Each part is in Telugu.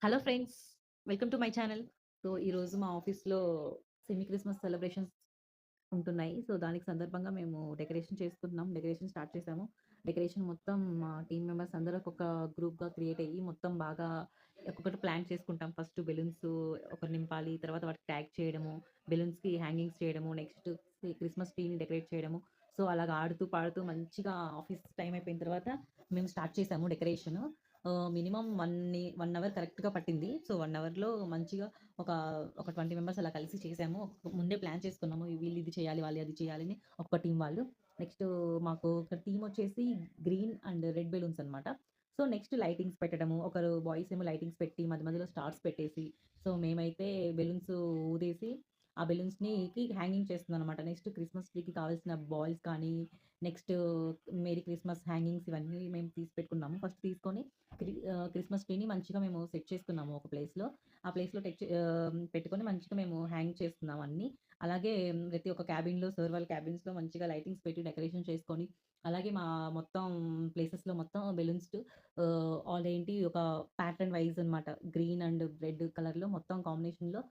Hello friends! Welcome to my channel. So, ఈరోజు మా ఆఫీస్‌లో సెమీ క్రిస్మస్ సెలబ్రేషన్స్ ఉంటున్నాయి. సో, దానికి సందర్భంగా మేము డెకరేషన్ చేసుకుంటున్నాం. డెకరేషన్ స్టార్ట్ చేశాము. డెకరేషన్ మొత్తం మా టీమ్ మెంబర్స్ అందరూ ఒక్కొక్క గ్రూప్‌గా క్రియేట్ అయ్యి మొత్తం బాగా ఒక్కొక్కటి ప్లాన్ చేసుకుంటాం. ఫస్ట్ బెలూన్స్ ఒకటి నింపాలి. తర్వాత వాటికి ట్యాగ్ చేయడము, బెలూన్స్‌కి హ్యాంగింగ్స్ చేయడము, నెక్స్ట్ క్రిస్మస్ ట్రీని డెకరేట్ చేయడము. సో, అలాగా ఆడుతూ, పాడుతూ మంచిగా ఆఫీస్ టైమ్ అయిపోయిన తర్వాత మేము స్టార్ట్ చేశాము డెకరేషను. మినిమమ్ 1 అవర్ కరెక్ట్‌గా పట్టింది. సో, 1 అవర్‌లో మంచిగా ఒక, ఒక 20 మెంబర్స్ అలా కలిసి చేసాము. ముందే ప్లాన్ చేసుకున్నాము. వీళ్ళు ఇది చేయాలి, వాళ్ళు అది చేయాలని ఒక్క టీమ్ వాళ్ళు. నెక్స్ట్ మాకు ఒక టీమ్ వచ్చేసి గ్రీన్ అండ్ రెడ్ బెలూన్స్ అనమాట. సో, నెక్స్ట్ లైటింగ్స్ పెట్టడము. ఒకరు బాయ్స్ ఏమో లైటింగ్స్ పెట్టి మధ్య మధ్యలో స్టార్స్ పెట్టేసి, సో, మేమైతే బెలూన్స్ ఊదేసి ఆ బెలూన్స్‌కి హ్యాంగింగ్ చేస్తున్నామనమాట. నెక్స్ట్ క్రిస్మస్ ట్రీకి కావాల్సిన బాల్స్ కానీ, నెక్స్ట్ మేరీ క్రిస్మస్ హ్యాంగింగ్స్ ఇవన్నీ మేము తీసి పెట్టుకున్నాము. ఫస్ట్ తీసుకొని క్రిస్మస్ ట్రీని మంచిగా మేము సెట్ చేసుకున్నాము ఒక ప్లేస్‌లో. ఆ ప్లేస్‌లో పెట్టుకొని మంచిగా మేము హ్యాంగ్ చేస్తున్నాం అన్నీ. అలాగే ప్రతి ఒక్క క్యాబిన్‌లో సర్ వాళ్ళ క్యాబిన్స్‌లో మంచిగా లైటింగ్స్ పెట్టి డెకరేషన్ చేసుకొని, అలాగే మా మొత్తం ప్లేసెస్‌లో మొత్తం బెలూన్స్ అదేంటి ఒక ప్యాటర్న్ వైస్ అనమాట. గ్రీన్ అండ్ రెడ్ కలర్‌లో మొత్తం కాంబినేషన్‌లో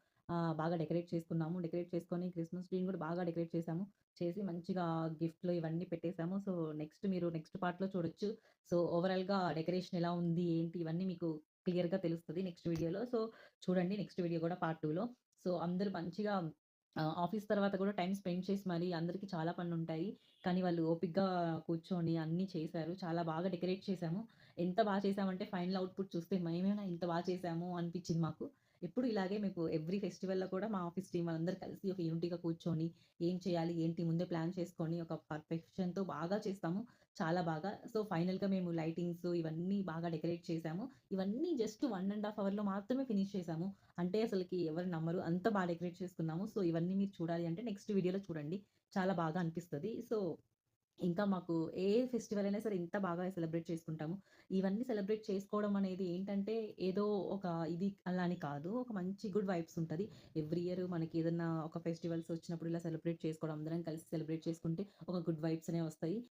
బాగా డెకరేట్ చేసుకున్నాము. డెకరేట్ చేసుకొని క్రిస్మస్ ట్రీని కూడా బాగా డెకరేట్ చేశాము. చేసి మంచిగా గిఫ్ట్‌లు ఇవన్నీ పెట్టేసాము. సో, మీరు నెక్స్ట్ పార్ట్‌లో చూడొచ్చు. సో, ఓవరాల్‌గా డెకరేషన్ ఎలా ఉంది? ఏంటి? ఇవన్నీ మీకు క్లియర్‌గా తెలుస్తది నెక్స్ట్ వీడియోలో. సో, చూడండి నెక్స్ట్ వీడియో గూడా పార్ట్ 2లో. సో, అందరూ మంచిగా ఆఫీస్ తర్వాత కూడా టైమ్ స్పెండ్ చేసి మరి అందరికి చాలా పనులుంటాయి. కానీ వాళ్ళు ఓపికగా కూర్చొని అన్నీ చేశారు. చాలా బాగా డెకరేట్ చేశాము. ఎంత చేశామంటే ఫైనల్ అవుట్‌పుట్ చూస్తే మేమేనా ఇంత చేశాము అనిపించింది మాకు. ఎప్పుడు ఇలాగే మీకు ఎవ్రీ ఫెస్టివల్‌లో కూడా మా ఆఫీస్ టీమ్ వాళ్ళందరూ కలిసి ఒక యూనిటీగా కూర్చొని ఏం చేయాలి? ఏంటి? ముందే ప్లాన్ చేసుకొని ఒక పర్ఫెక్షన్‌తో బాగా చేస్తాము. చాలా బాగా. సో, ఫైనల్‌గా మేము లైటింగ్స్ ఇవన్నీ బాగా డెకరేట్ చేశాము. ఇవన్నీ జస్ట్ 1 ½ అవర్‌లో మాత్రమే ఫినిష్ చేశాము. అంటే అసలకి ఎవరు నమ్మరు. అంత డెకరేట్ చేసుకున్నాము. సో, ఇవన్నీ మీరు చూడాలి అంటే నెక్స్ట్ వీడియోలో చూడండి. చాలా బాగా అనిపిస్తది. సో, ఇంకా మాకు ఏ ఫెస్టివల్ అయినా సరే ఇంత బాగా సెలబ్రేట్ చేసుకుంటాము. ఇవన్నీ సెలబ్రేట్ చేసుకోవడం అనేది ఏంటంటే, ఏదో ఒక ఇది అలా అని కాదు. ఒక మంచి గుడ్ వైబ్స్ ఉంటది. ఎవ్రీ ఇయర్ మనకి ఏదన్నా ఒక ఫెస్టివల్స్ వచ్చినప్పుడు ఇలా సెలబ్రేట్ చేసుకోవడం, అందరం కలిసి సెలబ్రేట్ చేసుకుంటే ఒక గుడ్ వైబ్స్ అనేవి వస్తాయి.